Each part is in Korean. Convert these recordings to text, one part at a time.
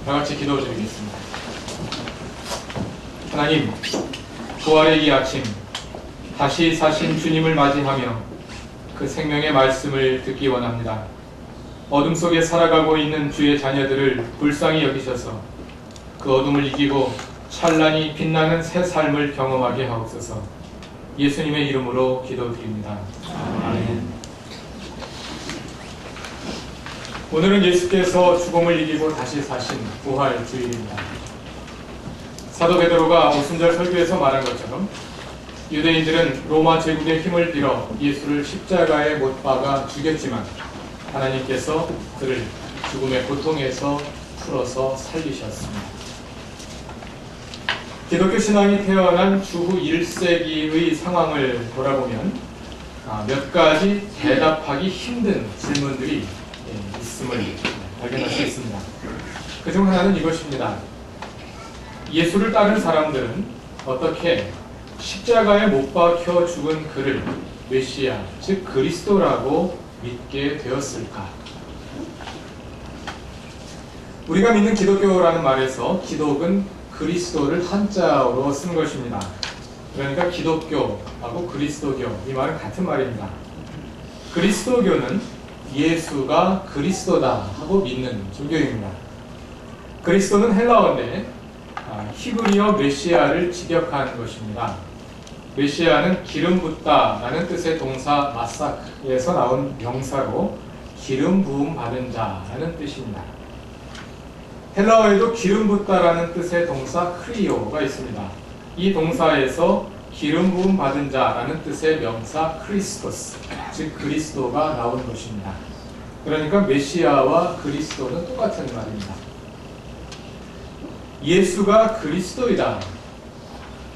다 같이 기도드리겠습니다. 하나님, 부활의 이 아침 다시 사신 주님을 맞이하며 그 생명의 말씀을 듣기 원합니다. 어둠 속에 살아가고 있는 주의 자녀들을 불쌍히 여기셔서 그 어둠을 이기고 찬란히 빛나는 새 삶을 경험하게 하옵소서. 예수님의 이름으로 기도드립니다. 아멘. 오늘은 예수께서 죽음을 이기고 다시 사신 부활 주일입니다. 사도 베드로가 오순절 설교에서 말한 것처럼 유대인들은 로마 제국의 힘을 빌어 예수를 십자가에 못 박아 죽였지만 하나님께서 그를 죽음의 고통에서 풀어서 살리셨습니다. 기독교 신앙이 태어난 주후 1세기의 상황을 돌아보면 몇 가지 대답하기 힘든 질문들이 있음을 발견할 수 있습니다. 그중 하나는 이것입니다. 예수를 따른 사람들은 어떻게 십자가에 못 박혀 죽은 그를 메시아, 즉 그리스도라고 믿게 되었을까? 우리가 믿는 기독교라는 말에서 기독은 그리스도를 한자어로 쓴 것입니다. 그러니까 기독교하고 그리스도교, 이 말은 같은 말입니다. 그리스도교는 예수가 그리스도다 하고 믿는 종교입니다. 그리스도는 헬라어인데 히브리어 메시아를 직역한 것입니다. 메시아는 기름 붓다라는 뜻의 동사 마사크에서 나온 명사로 기름 부음 받은 자라는 뜻입니다. 헬라어에도 기름 붓다라는 뜻의 동사 크리오가 있습니다. 이 동사에서 기름 부음 받은 자라는 뜻의 명사 크리스토스, 즉 그리스도가 나온 것입니다. 그러니까 메시아와 그리스도는 똑같은 말입니다. 예수가 그리스도이다,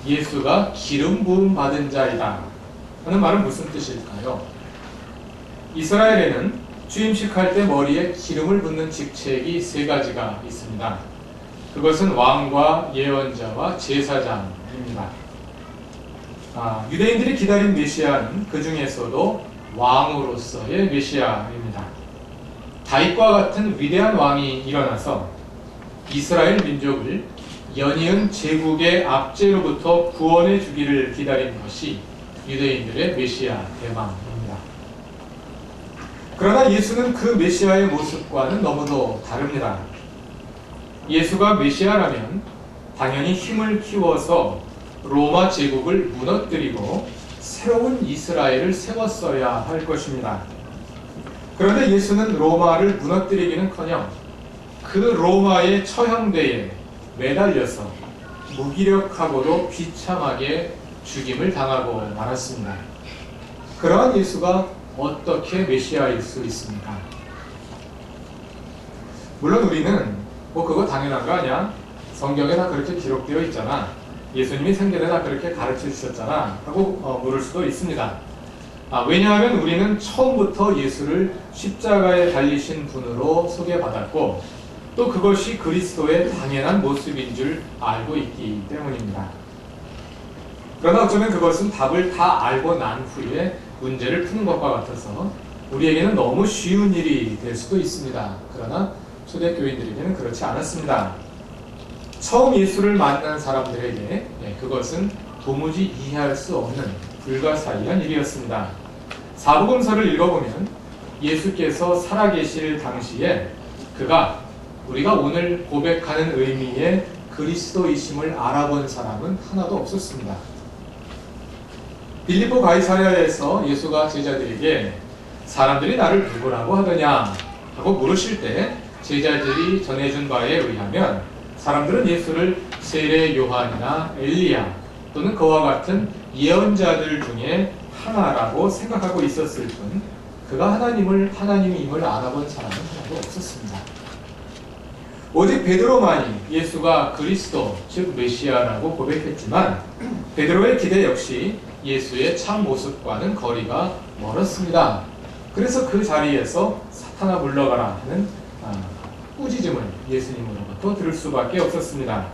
예수가 기름 부음 받은 자이다 하는 말은 무슨 뜻일까요? 이스라엘에는 취임식할 때 머리에 기름을 붓는 직책이 세 가지가 있습니다. 그것은 왕과 예언자와 제사장입니다. 유대인들이 기다린 메시아는 그 중에서도 왕으로서의 메시아입니다. 다윗과 같은 위대한 왕이 일어나서 이스라엘 민족을 연이은 제국의 압제로부터 구원해 주기를 기다린 것이 유대인들의 메시아 대망입니다. 그러나 예수는 그 메시아의 모습과는 너무도 다릅니다. 예수가 메시아라면 당연히 힘을 키워서 로마 제국을 무너뜨리고 새로운 이스라엘을 세웠어야 할 것입니다. 그런데 예수는 로마를 무너뜨리기는커녕 그 로마의 처형대에 매달려서 무기력하고도 비참하게 죽임을 당하고 말았습니다. 그러한 예수가 어떻게 메시아일 수 있습니까? 물론 우리는 그거 당연한 거 아니야? 성경에 다 그렇게 기록되어 있잖아. 예수님이 생전에 다 그렇게 가르쳐 주셨잖아 하고 물을 수도 있습니다. 왜냐하면 우리는 처음부터 예수를 십자가에 달리신 분으로 소개받았고 또 그것이 그리스도의 당연한 모습인 줄 알고 있기 때문입니다. 그러나 어쩌면 그것은 답을 다 알고 난 후에 문제를 푸는 것과 같아서 우리에게는 너무 쉬운 일이 될 수도 있습니다. 그러나 초대교인들에게는 그렇지 않았습니다. 처음 예수를 만난 사람들에게 그것은 도무지 이해할 수 없는 불가사의한 일이었습니다. 사복음서를 읽어보면 예수께서 살아계실 당시에 그가 우리가 오늘 고백하는 의미의 그리스도이심을 알아본 사람은 하나도 없었습니다. 빌립보 가이사랴에서 예수가 제자들에게 사람들이 나를 누구라고 하더냐 하고 물으실 때 제자들이 전해준 바에 의하면 사람들은 예수를 세례 요한이나 엘리야 또는 그와 같은 예언자들 중에 하나라고 생각하고 있었을 뿐 그가 하나님임을 알아본 사람은 하나도 없었습니다. 오직 베드로만이 예수가 그리스도, 즉 메시아라고 고백했지만 베드로의 기대 역시 예수의 참 모습과는 거리가 멀었습니다. 그래서 그 자리에서 사탄아 물러가라 하는 꾸짖음을 예수님으로부터 들을 수밖에 없었습니다.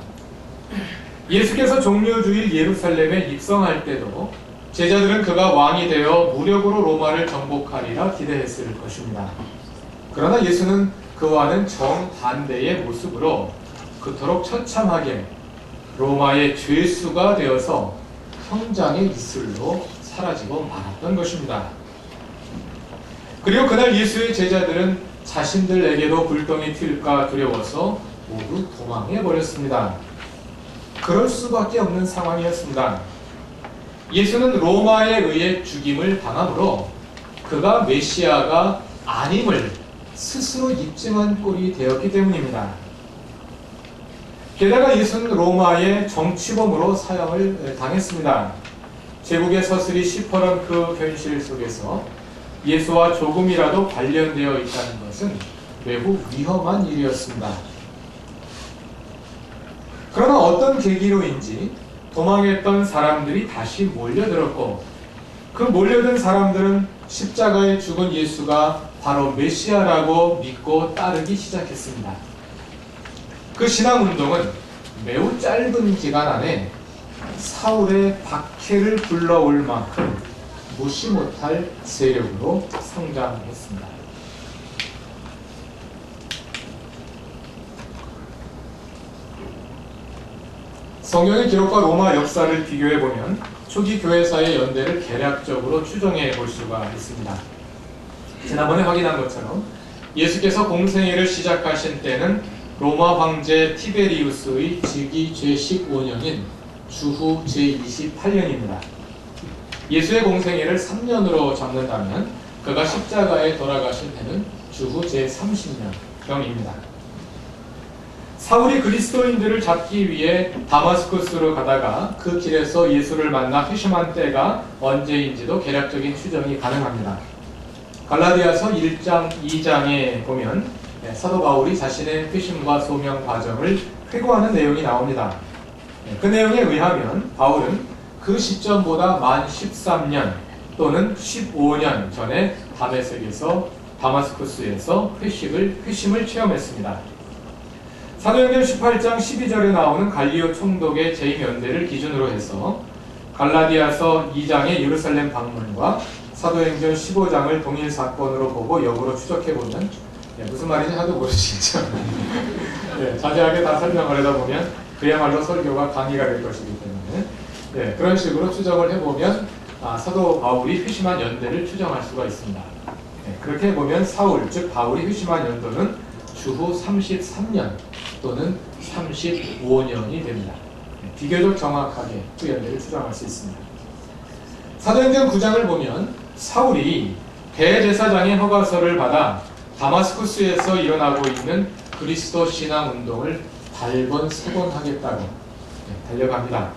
예수께서 종려주일 예루살렘에 입성할 때도 제자들은 그가 왕이 되어 무력으로 로마를 정복하리라 기대했을 것입니다. 그러나 예수는 그와는 정반대의 모습으로 그토록 처참하게 로마의 죄수가 되어서 형장의 이슬로 사라지고 말았던 것입니다. 그리고 그날 예수의 제자들은 자신들에게도 불똥이 튈까 두려워서 모두 도망해 버렸습니다. 그럴 수밖에 없는 상황이었습니다. 예수는 로마에 의해 죽임을 당함으로 그가 메시아가 아님을 스스로 입증한 꼴이 되었기 때문입니다. 게다가 예수는 로마의 정치범으로 사형을 당했습니다. 제국의 서슬이 시퍼런 그 현실 속에서 예수와 조금이라도 관련되어 있다는 것은 매우 위험한 일이었습니다. 그러나 어떤 계기로인지 도망했던 사람들이 다시 몰려들었고 그 몰려든 사람들은 십자가에 죽은 예수가 바로 메시아라고 믿고 따르기 시작했습니다. 그 신앙운동은 매우 짧은 기간 안에 사울의 박해를 불러올 만큼 무시 못할 세력으로 성장했습니다. 성경의 기록과 로마 역사를 비교해보면 초기 교회사의 연대를 개략적으로 추정해 볼 수가 있습니다. 지난번에 확인한 것처럼 예수께서 공생애를 시작하신 때는 로마 황제 티베리우스의 즉위 제15년인 주후 제28년입니다. 예수의 공생애를 3년으로 잡는다면 그가 십자가에 돌아가신 해는 주후 제30년경입니다. 사울이 그리스도인들을 잡기 위해 다마스쿠스로 가다가 그 길에서 예수를 만나 회심한 때가 언제인지도 개략적인 추정이 가능합니다. 갈라디아서 1장, 2장에 보면 사도 바울이 자신의 회심과 소명 과정을 회고하는 내용이 나옵니다. 그 내용에 의하면 바울은 그 시점보다 만 13년 또는 15년 전에 다마스쿠스에서 회심을 체험했습니다. 사도행전 18장 12절에 나오는 갈리오 총독의 재임 연대를 기준으로 해서 갈라디아서 2장의 예루살렘 방문과 사도행전 15장을 동일 사건으로 보고 역으로 추적해보면 무슨 말인지 하도 모르시겠죠? 자세하게 다 설명을 하다 보면 그야말로 설교가 강의가 될 것이기 때문에 그런 식으로 추정을 해보면 사도 바울이 회심한 연대를 추정할 수가 있습니다. 그렇게 해보면 사울, 즉 바울이 회심한 연도는 주후 33년 또는 35년이 됩니다. 비교적 정확하게 그 연대를 추정할 수 있습니다. 사도행전 9장을 보면 사울이 대제사장의 허가서를 받아 다마스쿠스에서 일어나고 있는 그리스도 신앙 운동을 발본색원하겠다고 달려갑니다.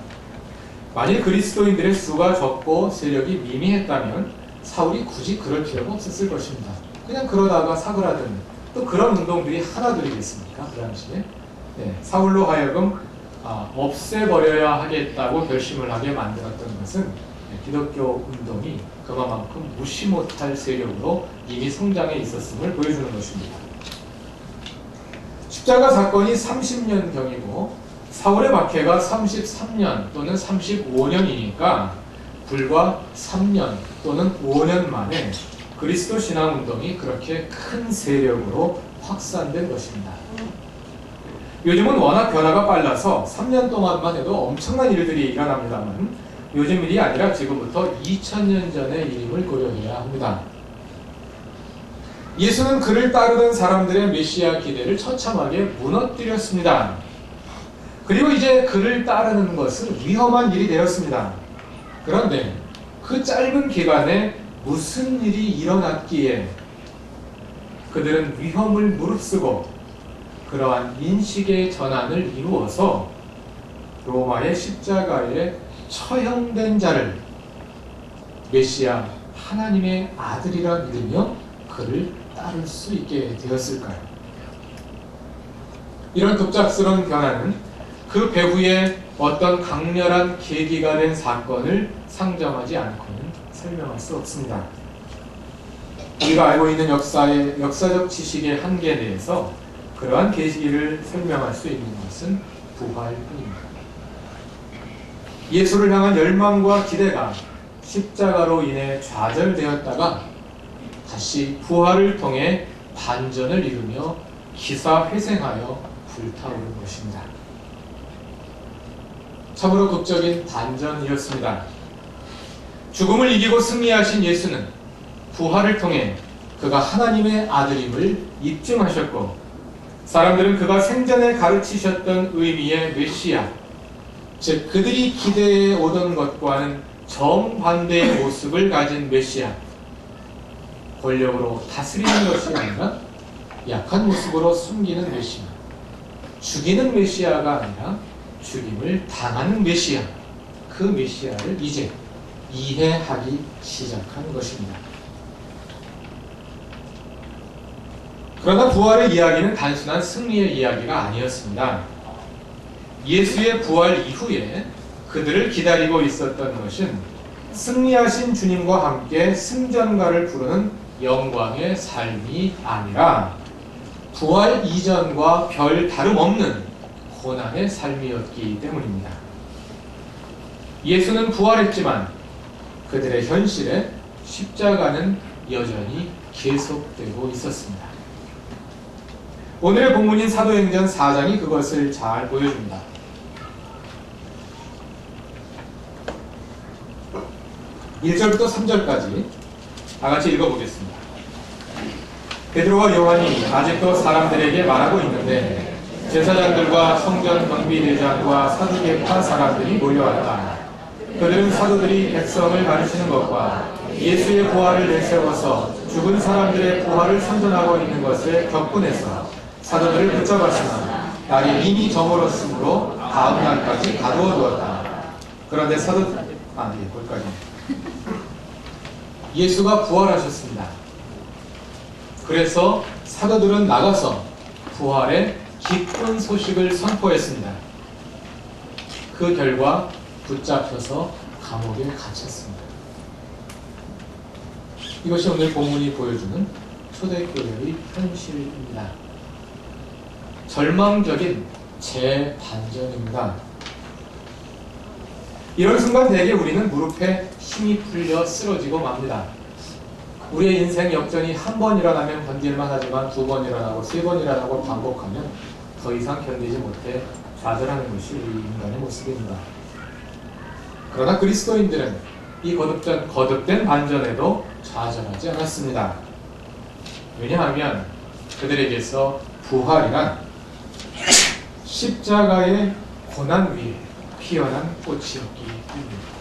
만일 그리스도인들의 수가 적고 세력이 미미했다면 사울이 굳이 그럴 필요가 없었을 것입니다. 그냥 그러다가 사그라든 또 그런 운동들이 하나둘이겠습니까? 그 당시에 사울로 하여금 없애버려야 하겠다고 결심을 하게 만들었던 것은 기독교 운동이 그만큼 무시 못할 세력으로 이미 성장해 있었음을 보여주는 것입니다. 십자가 사건이 30년경이고 사울의 박해가 33년 또는 35년이니까 불과 3년 또는 5년 만에 그리스도 신앙 운동이 그렇게 큰 세력으로 확산된 것입니다. 요즘은 워낙 변화가 빨라서 3년 동안만 해도 엄청난 일들이 일어납니다만 요즘 일이 아니라 지금부터 2000년 전의 일임을 고려해야 합니다. 예수는 그를 따르던 사람들의 메시아 기대를 처참하게 무너뜨렸습니다. 그리고 이제 그를 따르는 것은 위험한 일이 되었습니다. 그런데 그 짧은 기간에 무슨 일이 일어났기에 그들은 위험을 무릅쓰고 그러한 인식의 전환을 이루어서 로마의 십자가에 처형된 자를 메시아 하나님의 아들이라 믿으며 그를 따를 수 있게 되었을까요? 이런 급작스러운 변화는 그 배후에 어떤 강렬한 계기가 된 사건을 상정하지 않고는 설명할 수 없습니다. 우리가 알고 있는 역사적 지식의 한계에 대해서 그러한 계기를 설명할 수 있는 것은 부활뿐입니다. 예수를 향한 열망과 기대가 십자가로 인해 좌절되었다가 다시 부활을 통해 반전을 이루며 기사회생하여 불타오른 것입니다. 참으로 극적인 반전이었습니다. 죽음을 이기고 승리하신 예수는 부활을 통해 그가 하나님의 아들임을 입증하셨고, 사람들은 그가 생전에 가르치셨던 의미의 메시아, 즉 그들이 기대해 오던 것과는 정반대의 모습을 가진 메시아, 권력으로 다스리는 것이 아니라 약한 모습으로 숨기는 메시아, 죽이는 메시아가 아니라 죽임을 당하는 메시아, 그 메시아를 이제 이해하기 시작한 것입니다. 그러나 부활의 이야기는 단순한 승리의 이야기가 아니었습니다. 예수의 부활 이후에 그들을 기다리고 있었던 것은 승리하신 주님과 함께 승전가를 부르는 영광의 삶이 아니라 부활 이전과 별 다름없는 고난의 삶이었기 때문입니다. 예수는 부활했지만 그들의 현실에 십자가는 여전히 계속되고 있었습니다. 오늘의 본문인 사도행전 4장이 그것을 잘 보여줍니다. 1절부터 3절까지 다 같이 읽어보겠습니다. 베드로와 요한이 아직도 사람들에게 말하고 있는데 제사장들과 성전 경비대장과 사두개파 사람들이 몰려왔다. 그들은 사도들이 백성을 가르치는 것과 예수의 부활을 내세워서 죽은 사람들의 부활을 선전하고 있는 것에 격분해서 사도들을 붙잡았으나 날이 이미 저물었으므로 다음 날까지 가두어 두었다. 그런데 거기까지. 예수가 부활하셨습니다. 그래서 사도들은 나가서 부활의 기쁜 소식을 선포했습니다. 그 결과 붙잡혀서 감옥에 갇혔습니다. 이것이 오늘 본문이 보여주는 초대교회의 현실입니다. 절망적인 재반전입니다. 이런 순간 대개 우리는 무릎에 힘이 풀려 쓰러지고 맙니다. 우리의 인생 역전이 한 번 일어나면 견딜만 하지만 두 번 일어나고 세 번 일어나고 반복하면 더 이상 견디지 못해 좌절하는 것이 우리 인간의 모습입니다. 그러나 그리스도인들은 이 거듭된 반전에도 좌절하지 않았습니다. 왜냐하면 그들에게서 부활이란 십자가의 고난 위에 피어난 꽃이었기 때문입니다.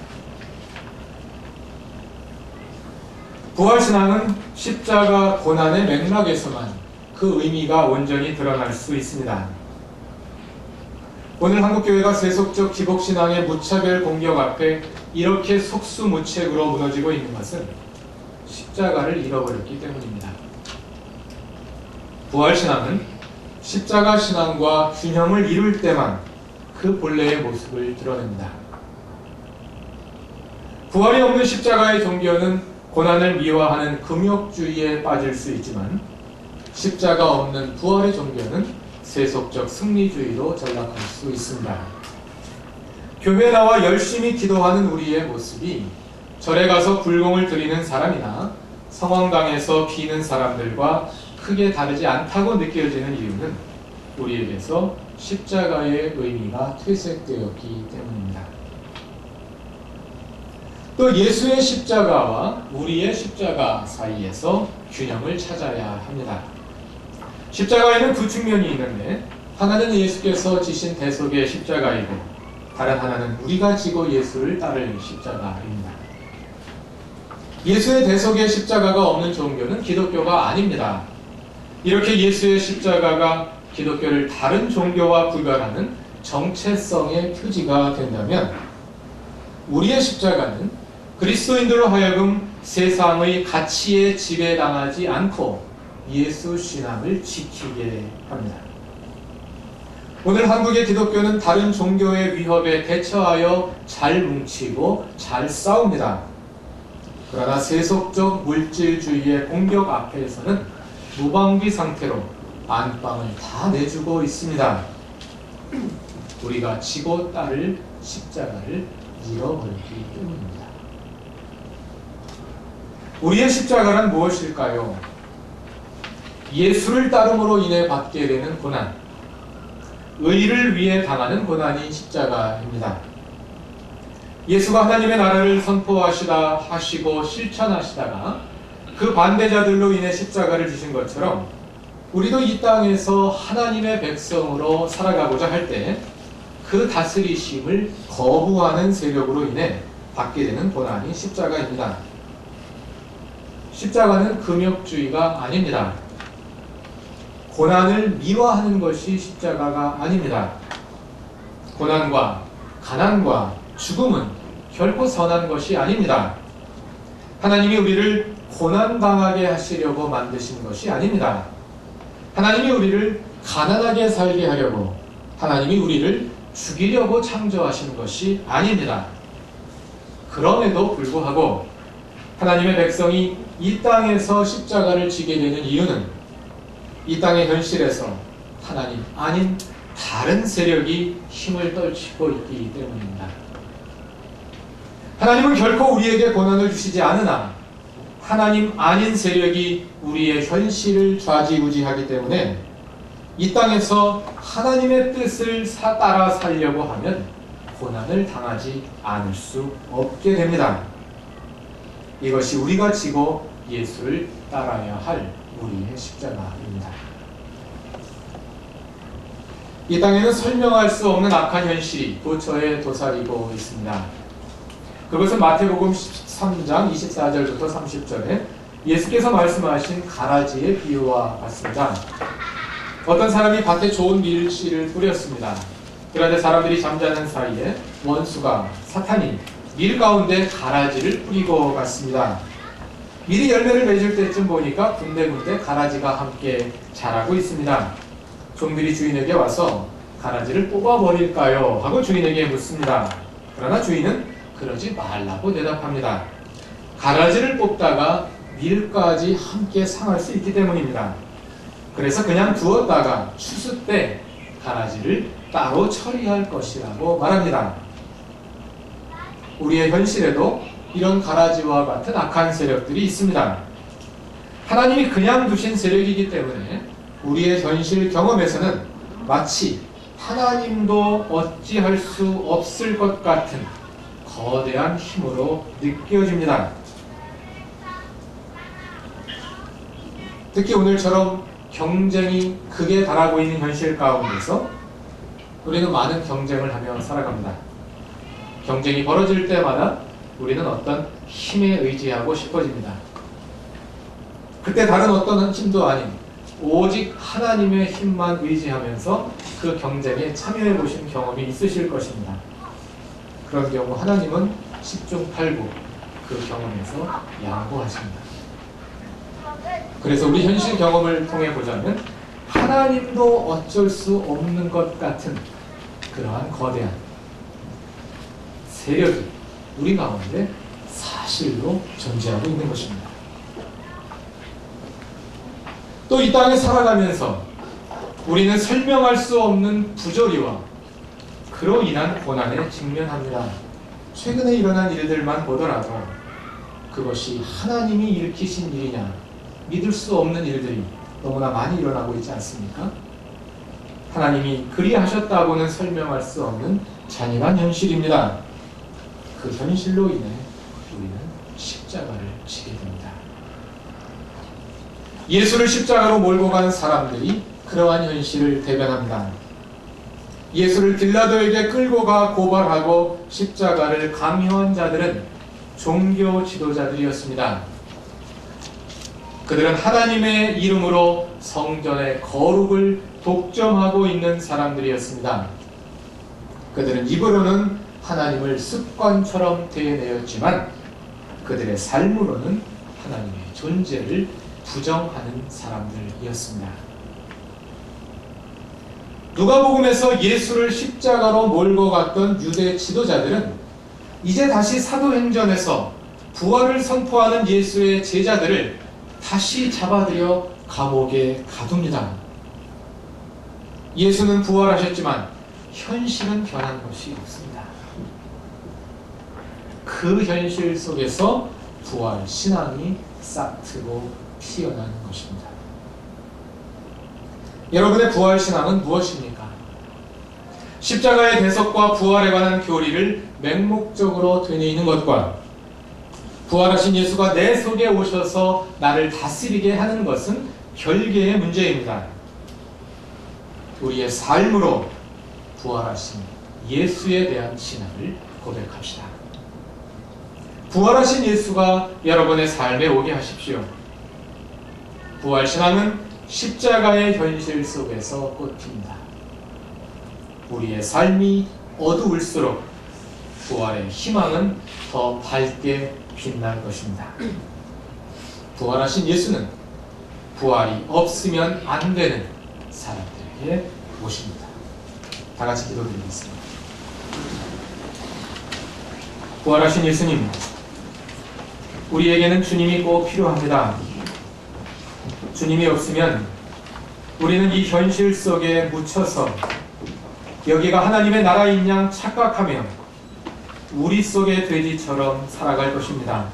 부활신앙은 십자가 고난의 맥락에서만 그 의미가 온전히 드러날 수 있습니다. 오늘 한국교회가 세속적 기복신앙의 무차별 공격 앞에 이렇게 속수무책으로 무너지고 있는 것은 십자가를 잃어버렸기 때문입니다. 부활신앙은 십자가 신앙과 균형을 이룰 때만 그 본래의 모습을 드러냅니다. 부활이 없는 십자가의 종교는 고난을 미화하는 금욕주의에 빠질 수 있지만 십자가 없는 부활의 종교는 세속적 승리주의로 전락할 수 있습니다. 교회에 나와 열심히 기도하는 우리의 모습이 절에 가서 불공을 드리는 사람이나 성황당에서 비는 사람들과 크게 다르지 않다고 느껴지는 이유는 우리에게서 십자가의 의미가 퇴색되었기 때문입니다. 또 예수의 십자가와 우리의 십자가 사이에서 균형을 찾아야 합니다. 십자가에는 두 측면이 있는데 하나는 예수께서 지신 대속의 십자가이고 다른 하나는 우리가 지고 예수를 따를 십자가입니다. 예수의 대속의 십자가가 없는 종교는 기독교가 아닙니다. 이렇게 예수의 십자가가 기독교를 다른 종교와 구별하는 정체성의 표지가 된다면 우리의 십자가는 그리스도인들로 하여금 세상의 가치에 지배당하지 않고 예수 신앙을 지키게 합니다. 오늘 한국의 기독교는 다른 종교의 위협에 대처하여 잘 뭉치고 잘 싸웁니다. 그러나 세속적 물질주의의 공격 앞에서는 무방비 상태로 안방을 다 내주고 있습니다. 우리가 지고 따를 십자가를 잃어버렸기 때문입니다. 우리의 십자가란 무엇일까요? 예수를 따름으로 인해 받게 되는 고난, 의를 위해 당하는 고난이 십자가입니다. 예수가 하나님의 나라를 하시고 실천하시다가 그 반대자들로 인해 십자가를 지신 것처럼 우리도 이 땅에서 하나님의 백성으로 살아가고자 할 때 그 다스리심을 거부하는 세력으로 인해 받게 되는 고난이 십자가입니다. 십자가는 금욕주의가 아닙니다. 고난을 미워하는 것이 십자가가 아닙니다. 고난과 가난과 죽음은 결코 선한 것이 아닙니다. 하나님이 우리를 고난당하게 하시려고 만드신 것이 아닙니다. 하나님이 우리를 가난하게 살게 하려고, 하나님이 우리를 죽이려고 창조하신 것이 아닙니다. 그럼에도 불구하고 하나님의 백성이 이 땅에서 십자가를 지게 되는 이유는 이 땅의 현실에서 하나님 아닌 다른 세력이 힘을 떨치고 있기 때문입니다. 하나님은 결코 우리에게 고난을 주시지 않으나 하나님 아닌 세력이 우리의 현실을 좌지우지하기 때문에 이 땅에서 하나님의 뜻을 따라 살려고 하면 고난을 당하지 않을 수 없게 됩니다. 이것이 우리가 지고 예수를 따라야 할 우리의 십자가입니다. 이 땅에는 설명할 수 없는 악한 현실이 도처에 도사리고 있습니다. 그것은 마태복음 13장 24절부터 30절에 예수께서 말씀하신 가라지의 비유와 같습니다. 어떤 사람이 밭에 좋은 밀씨를 뿌렸습니다. 그런데 사람들이 잠자는 사이에 원수가, 사탄이 밀 가운데 가라지를 뿌리고 갔습니다. 밀이 열매를 맺을 때쯤 보니까 군데군데 가라지가 함께 자라고 있습니다. 종들이 주인에게 와서 가라지를 뽑아버릴까요? 하고 주인에게 묻습니다. 그러나 주인은 그러지 말라고 대답합니다. 가라지를 뽑다가 밀까지 함께 상할 수 있기 때문입니다. 그래서 그냥 두었다가 추수 때 가라지를 따로 처리할 것이라고 말합니다. 우리의 현실에도 이런 가라지와 같은 악한 세력들이 있습니다. 하나님이 그냥 두신 세력이기 때문에 우리의 현실 경험에서는 마치 하나님도 어찌할 수 없을 것 같은 거대한 힘으로 느껴집니다. 특히 오늘처럼 경쟁이 극에 달하고 있는 현실 가운데서 우리는 많은 경쟁을 하며 살아갑니다. 경쟁이 벌어질 때마다 우리는 어떤 힘에 의지하고 싶어집니다. 그때 다른 어떤 힘도 아닌 오직 하나님의 힘만 의지하면서 그 경쟁에 참여해 보신 경험이 있으실 것입니다. 그런 경우 하나님은 10중 8구 그 경험에서 양보하십니다. 그래서 우리 현실 경험을 통해 보자면 하나님도 어쩔 수 없는 것 같은 그러한 거대한 세력이 우리 가운데 사실로 존재하고 있는 것입니다. 또 이 땅에 살아가면서 우리는 설명할 수 없는 부조리와 그로 인한 고난에 직면합니다. 최근에 일어난 일들만 보더라도 그것이 하나님이 일으키신 일이냐 믿을 수 없는 일들이 너무나 많이 일어나고 있지 않습니까? 하나님이 그리하셨다고는 설명할 수 없는 잔인한 현실입니다. 그 현실로 인해 우리는 십자가를 지게 됩니다. 예수를 십자가로 몰고 간 사람들이 그러한 현실을 대변합니다. 예수를 빌라도에게 끌고 가 고발하고 십자가를 강요한 자들은 종교 지도자들이었습니다. 그들은 하나님의 이름으로 성전의 거룩을 독점하고 있는 사람들이었습니다. 그들은 입으로는 하나님을 습관처럼 대해내었지만 그들의 삶으로는 하나님의 존재를 부정하는 사람들이었습니다. 누가복음에서 예수를 십자가로 몰고 갔던 유대 지도자들은 이제 다시 사도행전에서 부활을 선포하는 예수의 제자들을 다시 잡아들여 감옥에 가둡니다. 예수는 부활하셨지만 현실은 변한 것이 없습니다. 그 현실 속에서 부활 신앙이 싹트고 피어나는 것입니다. 여러분의 부활 신앙은 무엇입니까? 십자가의 대속과 부활에 관한 교리를 맹목적으로 되뇌이는 것과 부활하신 예수가 내 속에 오셔서 나를 다스리게 하는 것은 별개의 문제입니다. 우리의 삶으로 부활하신 예수에 대한 신앙을 고백합시다. 부활하신 예수가 여러분의 삶에 오게 하십시오. 부활신앙은 십자가의 현실 속에서 꽃핍니다. 우리의 삶이 어두울수록 부활의 희망은 더 밝게 빛날 것입니다. 부활하신 예수는 부활이 없으면 안 되는 사람들에게 오십니다. 다 같이 기도드리겠습니다. 부활하신 예수님, 우리에게는 주님이 꼭 필요합니다. 주님이 없으면 우리는 이 현실 속에 묻혀서 여기가 하나님의 나라인 양 착각하며 우리 속의 돼지처럼 살아갈 것입니다.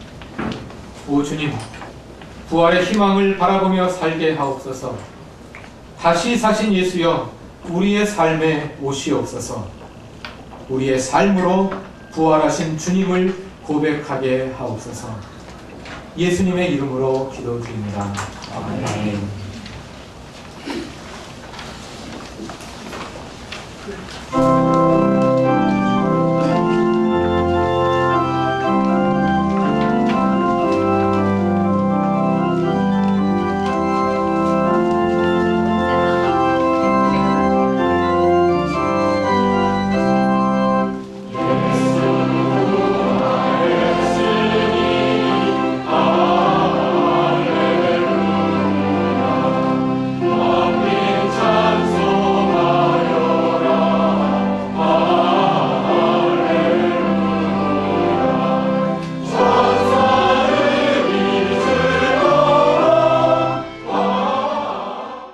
오 주님, 부활의 희망을 바라보며 살게 하옵소서. 다시 사신 예수여, 우리의 삶에 오시옵소서. 우리의 삶으로 부활하신 주님을 고백하게 하옵소서. 예수님의 이름으로 기도드립니다. 아멘.